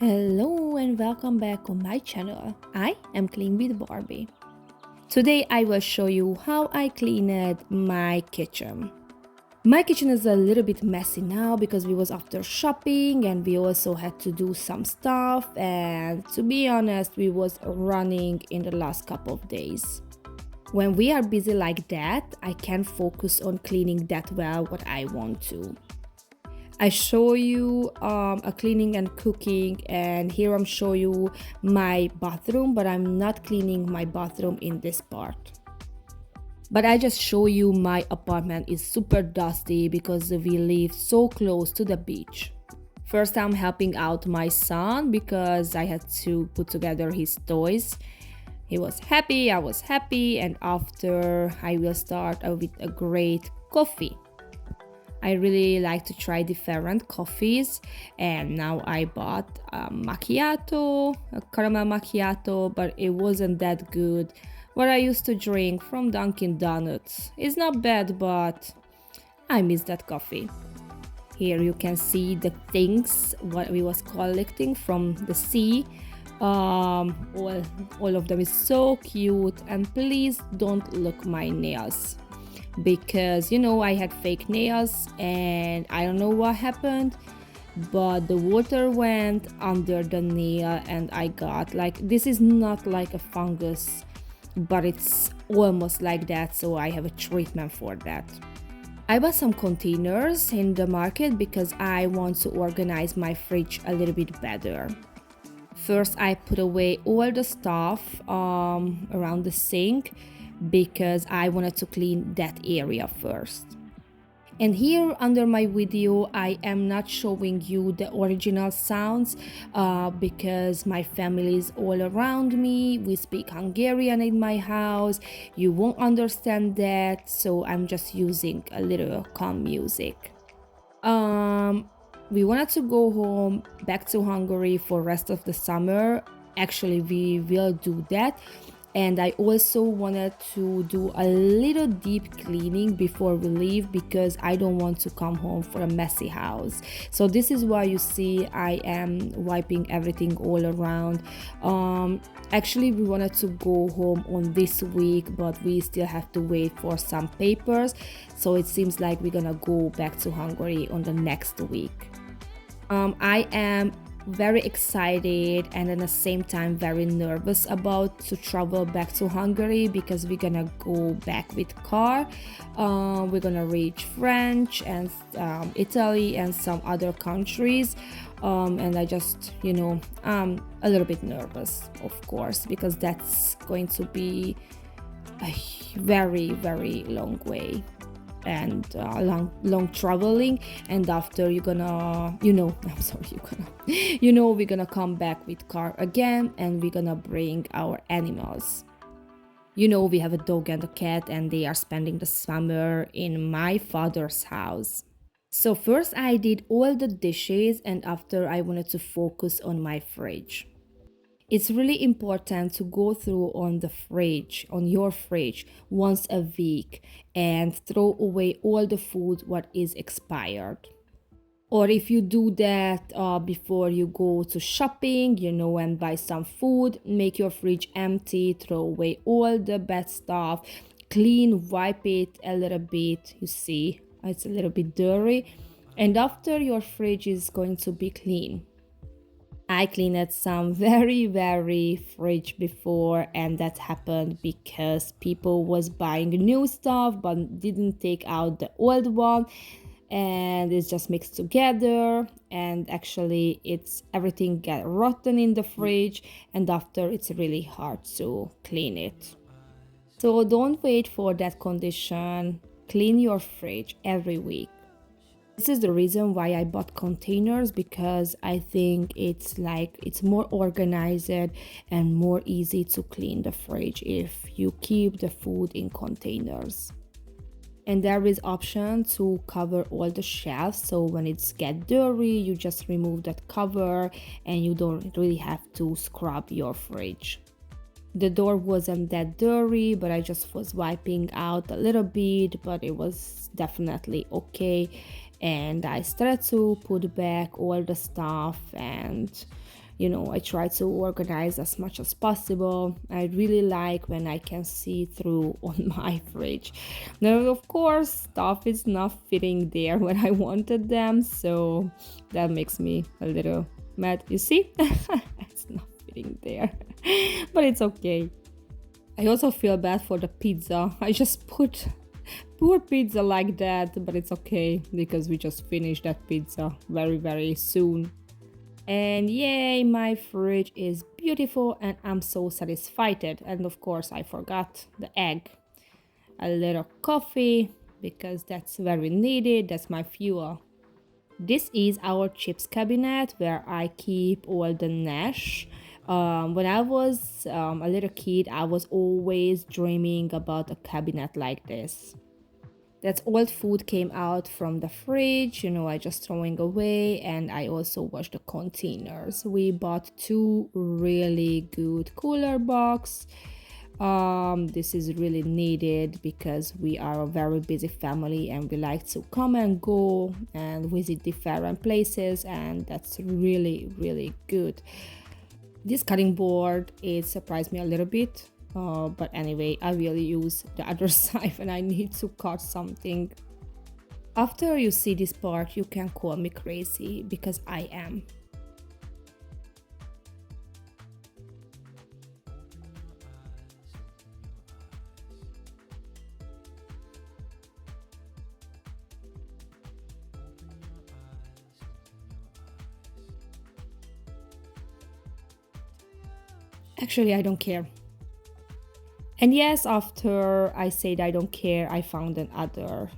Hello and welcome back on my channel. I am Clean with Barbie. Today I will show you how I cleaned my kitchen. My kitchen is a little bit messy now because we was after shopping and we also had to do some stuff, and to be honest we was running in the last couple of days. When we are busy like that, I can't focus on cleaning that well what I want to. I show you a cleaning and cooking, and here I'm showing you my bathroom, but I'm not cleaning my bathroom in this part. But I just show you my apartment is super dusty because we live so close to the beach. First I'm helping out my son because I had to put together his toys. He was happy, I was happy, and after I will start with a great coffee. I really like to try different coffees, and now I bought a macchiato, a caramel macchiato, but it wasn't that good. What I used to drink from Dunkin' Donuts. It's not bad, but I miss that coffee. Here you can see the things what we was collecting from the sea. All of them is so cute, and please don't look my nails because I had fake nails and I don't know what happened, but the water went under the nail and I got like, this is not like a fungus, but it's almost like that, so I have a treatment for that. I bought some containers in the market because I want to organize my fridge a little bit better. First I put away all the stuff around the sink because I wanted to clean that area first. And here under my video I am not showing you the original sounds because my family is all around me. We speak Hungarian in my house. You won't understand that, so I'm just using a little calm music. We wanted to go home back to Hungary for rest of the summer. Actually, we will do that. And I also wanted to do a little deep cleaning before we leave because I don't want to come home for a messy house. So this is why you see I am wiping everything all around. Actually, we wanted to go home on this week, but we still have to wait for some papers. So it seems like we're gonna go back to Hungary on the next week. I am very excited and at the same time very nervous about to travel back to Hungary because we're gonna go back with car. We're gonna reach France and Italy and some other countries, and I just I'm a little bit nervous, of course, because that's going to be a very long way and long traveling, and after you're gonna I'm sorry you're gonna we're gonna come back with car again and we're gonna bring our animals. We have a dog and a cat and they are spending the summer in my father's house. So first I did all the dishes and after I wanted to focus on my fridge. It's really important to go through on your fridge once a week and throw away all the food what is expired. Or if you do that before you go to shopping, and buy some food, make your fridge empty, throw away all the bad stuff, clean, wipe it a little bit, you see, it's a little bit dirty, and after your fridge is going to be clean. I cleaned some very fridge before, and that happened because people was buying new stuff but didn't take out the old one, and it's just mixed together, and actually it's everything get rotten in the fridge, and after it's really hard to clean it. So don't wait for that condition. Clean your fridge every week. This is the reason why I bought containers, because I think it's more organized and more easy to clean the fridge if you keep the food in containers. And there is option to cover all the shelves, so when it's get dirty you just remove that cover and you don't really have to scrub your fridge. The door wasn't that dirty, but I just was wiping out a little bit, but it was definitely okay. And I started to put back all the stuff, and I try to organize as much as possible. I really like when I can see through on my fridge. Now, of course, stuff is not fitting there when I wanted them, so that makes me a little mad. You see? It's not fitting there, but it's okay. I also feel bad for the pizza. I just put poor pizza like that, but it's okay because we just finished that pizza very, very soon. And yay, my fridge is beautiful and I'm so satisfied. And of course, I forgot the egg. A little coffee because that's very needed. That's my fuel. This is our chips cabinet where I keep all the Nash. When I was a little kid, I was always dreaming about a cabinet like this. That old food came out from the fridge, I just throwing away, and I also washed the containers. We bought two really good cooler box. This is really needed because we are a very busy family and we like to come and go and visit different places, and that's really, really good. This cutting board, it surprised me a little bit. But anyway, I will use the other side when I need to cut something. After you see this part, you can call me crazy because I am. Actually, I don't care. And yes, after I said I don't care, I found another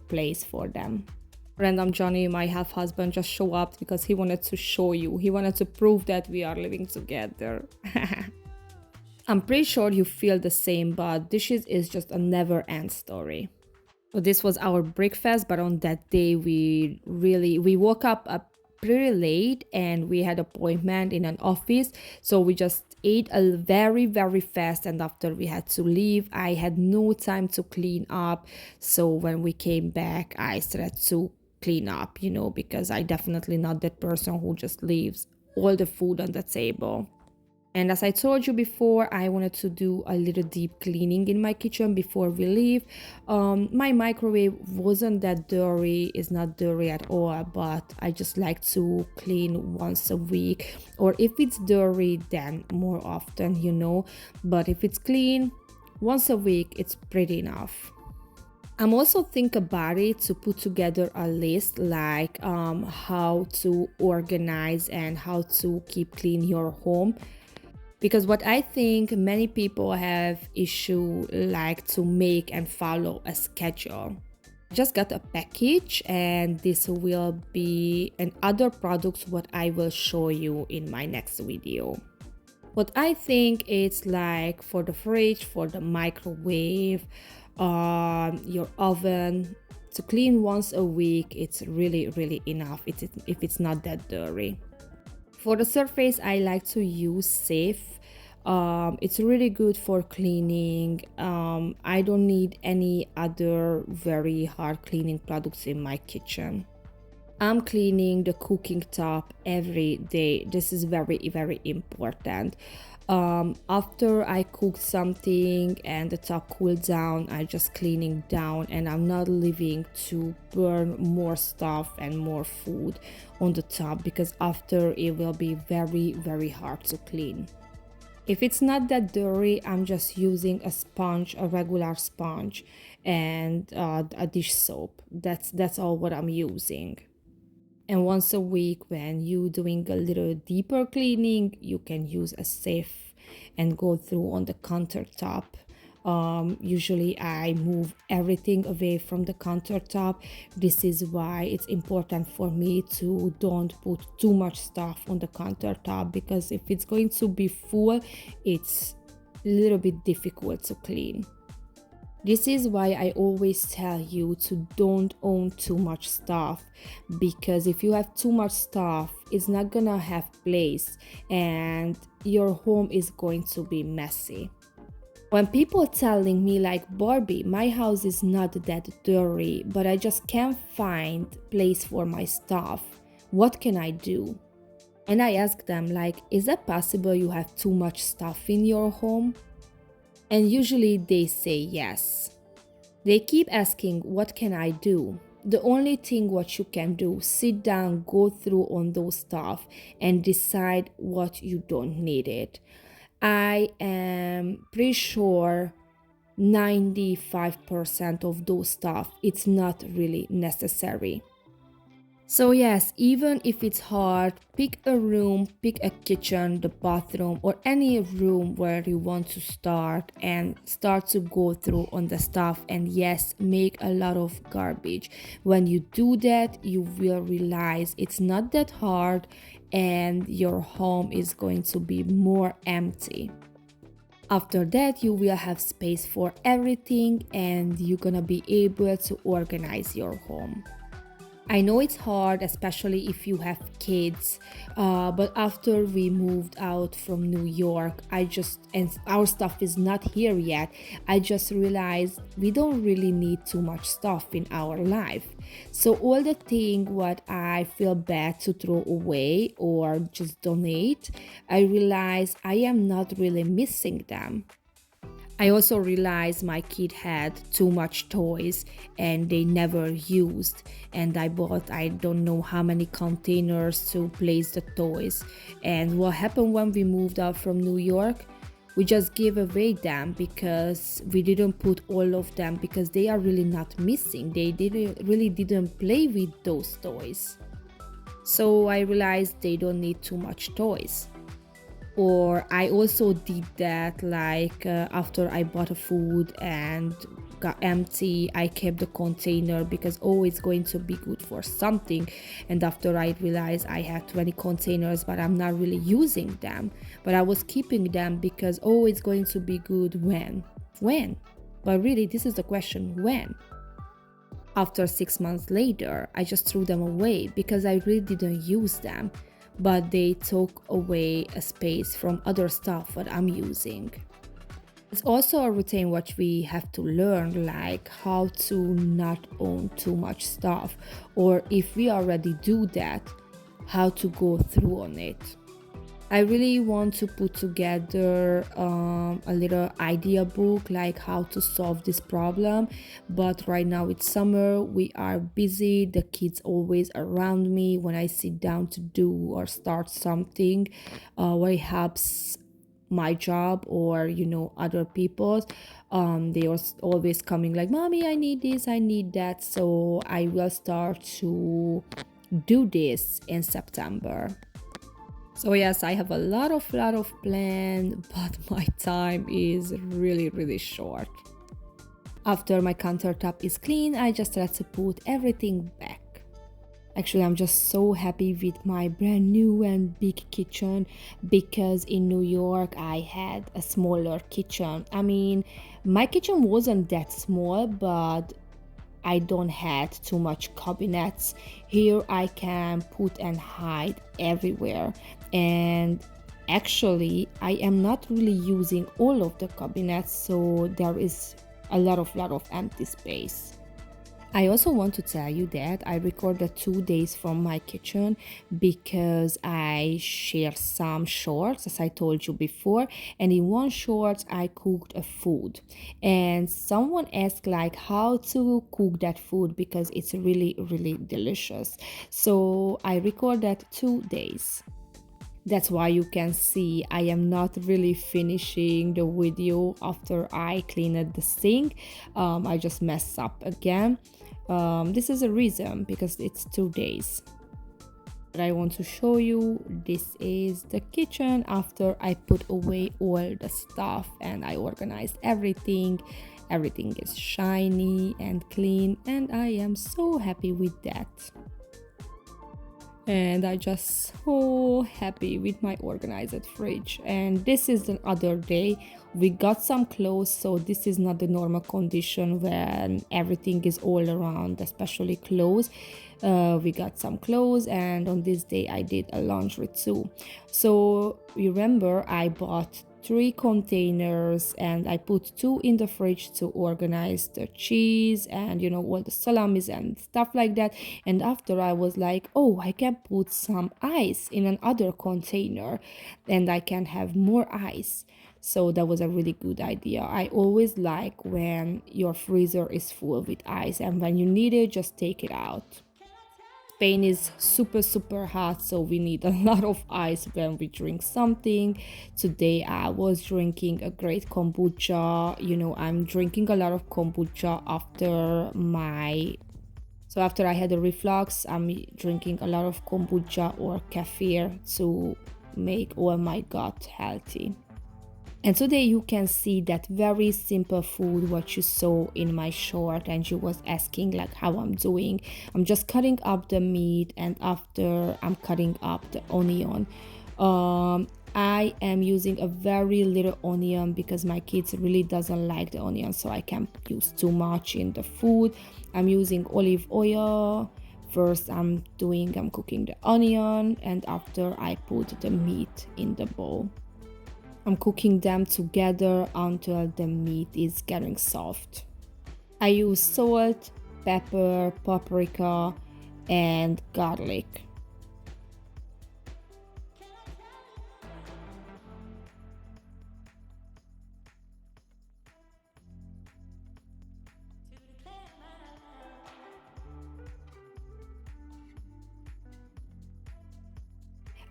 place for them. Random Johnny, my half husband, just show up because he wanted to show you. He wanted to prove that we are living together. I'm pretty sure you feel the same, but dishes is just a never end story. So this was our breakfast, but on that day we woke up pretty late and we had appointment in an office, so we just ate a very, very fast, and after we had to leave, I had no time to clean up. So when we came back, I started to clean up, because I definitely not that person who just leaves all the food on the table. And as I told you before, I wanted to do a little deep cleaning in my kitchen before we leave. My microwave wasn't that dirty, it's not dirty at all, but I just like to clean once a week. Or if it's dirty, then more often, But if it's clean, once a week, it's pretty enough. I'm also think about it to put together a list like how to organize and how to keep clean your home, because what I think many people have issue like to make and follow a schedule. Just got a package and this will be and other products what I will show you in my next video. What I think it's like for the fridge, for the microwave, your oven, to clean once a week, it's really, really enough if it's not that dirty. For the surface, I like to use Safe. It's really good for cleaning. I don't need any other very hard cleaning products in my kitchen. I'm cleaning the cooking top every day. This is very, very important. After I cook something and the top cool down, I just cleaning down and I'm not leaving to burn more stuff and more food on the top, because after it will be very, very hard to clean. If it's not that dirty, I'm just using a sponge, a regular sponge, and a dish soap. That's all what I'm using. And once a week, when you doing a little deeper cleaning, you can use a Safe and go through on the countertop. Usually I move everything away from the countertop. This is why it's important for me to don't put too much stuff on the countertop, because if it's going to be full, it's a little bit difficult to clean. This is why I always tell you to don't own too much stuff, because if you have too much stuff, it's not gonna have place and your home is going to be messy. When people telling me like, Barbie, my house is not that dirty, but I just can't find place for my stuff, what can I do? And I ask them, like, is it possible you have too much stuff in your home? And usually they say yes. They keep asking, what can I do? The only thing what you can do, sit down, go through on those stuff and decide what you don't need it. I am pretty sure 95% of those stuff it's not really necessary. So yes, even if it's hard, pick a room, pick a kitchen, the bathroom, or any room where you want to start and start to go through on the stuff, and yes, make a lot of garbage. When you do that, you will realize it's not that hard and your home is going to be more empty. After that, you will have space for everything and you're gonna be able to organize your home. I know it's hard, especially if you have kids, but after we moved out from New York, and our stuff is not here yet, I just realized we don't really need too much stuff in our life. So all the thing what I feel bad to throw away or just donate, I realize I am not really missing them. I also realized my kid had too much toys and they never used. And I bought I don't know how many containers to place the toys. And what happened when we moved out from New York? We just gave away them because we didn't put all of them because they are really not missing. They didn't play with those toys. So I realized they don't need too much toys. Or I also did that like after I bought a food and got empty, I kept the container because oh, it's going to be good for something. And after I realized I had 20 containers but I'm not really using them, but I was keeping them because oh, it's going to be good when but really this is the question, when? After 6 months later, I just threw them away because I really didn't use them, but they took away a space from other stuff that I'm using. It's also a routine what we have to learn, like how to not own too much stuff, or if we already do that, how to go through on it. I really want to put together a little idea book like how to solve this problem, but right now it's summer, we are busy, the kids always around me when I sit down to do or start something where it helps my job or other people's. They are always coming like, mommy, I need this, I need that, so I will start to do this in September. So yes, I have a lot of plan, but my time is really short. After my countertop is clean, I just like to put everything back. Actually, I'm just so happy with my brand new and big kitchen because in New York I had a smaller kitchen. I mean, my kitchen wasn't that small, but I don't had too much cabinets. Here I can put and hide everywhere. And actually, I am not really using all of the cabinets, so there is a lot of empty space. I also want to tell you that I recorded 2 days from my kitchen because I share some shorts, as I told you before, and in one short I cooked a food. And someone asked like how to cook that food because it's really delicious. So I recorded 2 days. That's why you can see I am not really finishing the video after I cleaned the sink. I just mess up again. This is a reason because it's 2 days. But I want to show you, this is the kitchen after I put away all the stuff and I organized everything. Everything is shiny and clean and I am so happy with that. And I just so happy with my organized fridge. And this is the other day we got some clothes, so this is not the normal condition when everything is all around, especially clothes. We got some clothes and on this day I did a laundry too. So remember I bought 3 containers, and I put 2 in the fridge to organize the cheese and all the salamis and stuff like that. And after I was like, oh, I can put some ice in another container and I can have more ice. So that was a really good idea. I always like when your freezer is full with ice, and when you need it, just take it out. Spain is super hot, so we need a lot of ice when we drink something. Today I was drinking a great kombucha. I'm drinking a lot of kombucha after I had a reflux. I'm drinking a lot of kombucha or kefir to make all my gut healthy. And today you can see that very simple food what you saw in my short, and you was asking like how I'm doing. I'm just cutting up the meat, and after I'm cutting up the onion. I am using a very little onion because my kids really doesn't like the onion, so I can't use too much in the food. I'm using olive oil. First I'm cooking the onion, and after I put the meat in the bowl. I'm cooking them together until the meat is getting soft. I use salt, pepper, paprika, and garlic.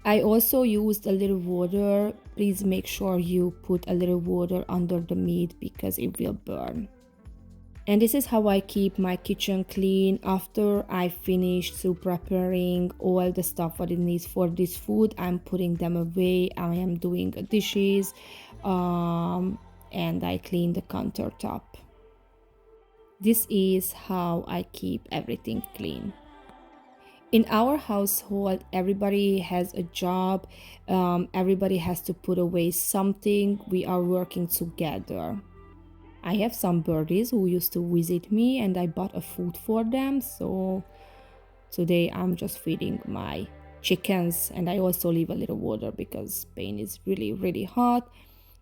I also used a little water. Please make sure you put a little water under the meat because it will burn. And this is how I keep my kitchen clean. After I finish preparing all the stuff what it needs for this food, I'm putting them away. I am doing dishes, and I clean the countertop. This is how I keep everything clean. In our household, everybody has a job. Everybody has to put away something. We are working together. I have some birdies who used to visit me, and I bought a food for them. So today I'm just feeding my chickens, and I also leave a little water because Spain is really hot.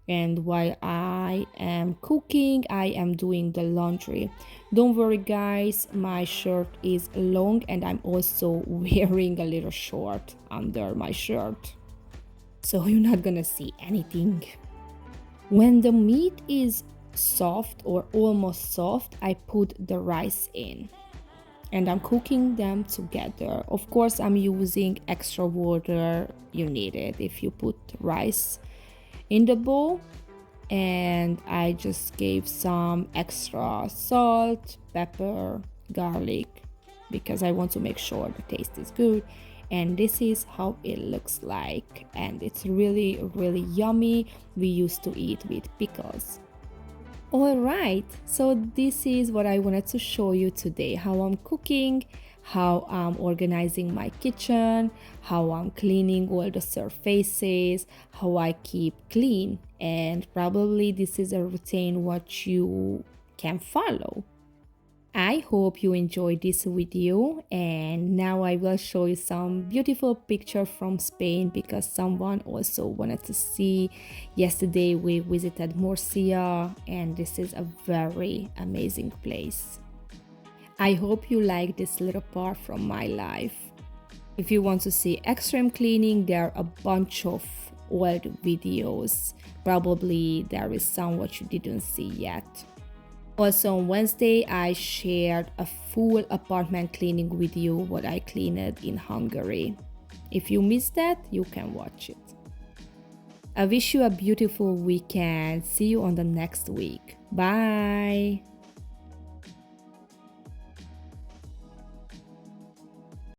And while I am cooking, I am doing the laundry. Don't worry guys, my shirt is long, and I'm also wearing a little short under my shirt, so you're not gonna see anything. When the meat is soft or almost soft, I put the rice in, and I'm cooking them together. Of course, I'm using extra water. You need it if you put rice in the bowl. And I just gave some extra salt, pepper, garlic, because I want to make sure the taste is good. And this is how it looks like, and it's really yummy. We used to eat with pickles. Alright, so this is what I wanted to show you today, how I'm cooking, how I'm organizing my kitchen, how I'm cleaning all the surfaces, how I keep clean, and probably this is a routine what you can follow. I hope you enjoyed this video, and now I will show you some beautiful picture from Spain because someone also wanted to see. Yesterday we visited Murcia, and this is a very amazing place. I hope you like this little part from my life. If you want to see extreme cleaning, there are a bunch of old videos. Probably there is some what you didn't see yet. Also on Wednesday, I shared a full apartment cleaning video what I cleaned in Hungary. If you missed that, you can watch it. I wish you a beautiful weekend. See you on the next week. Bye!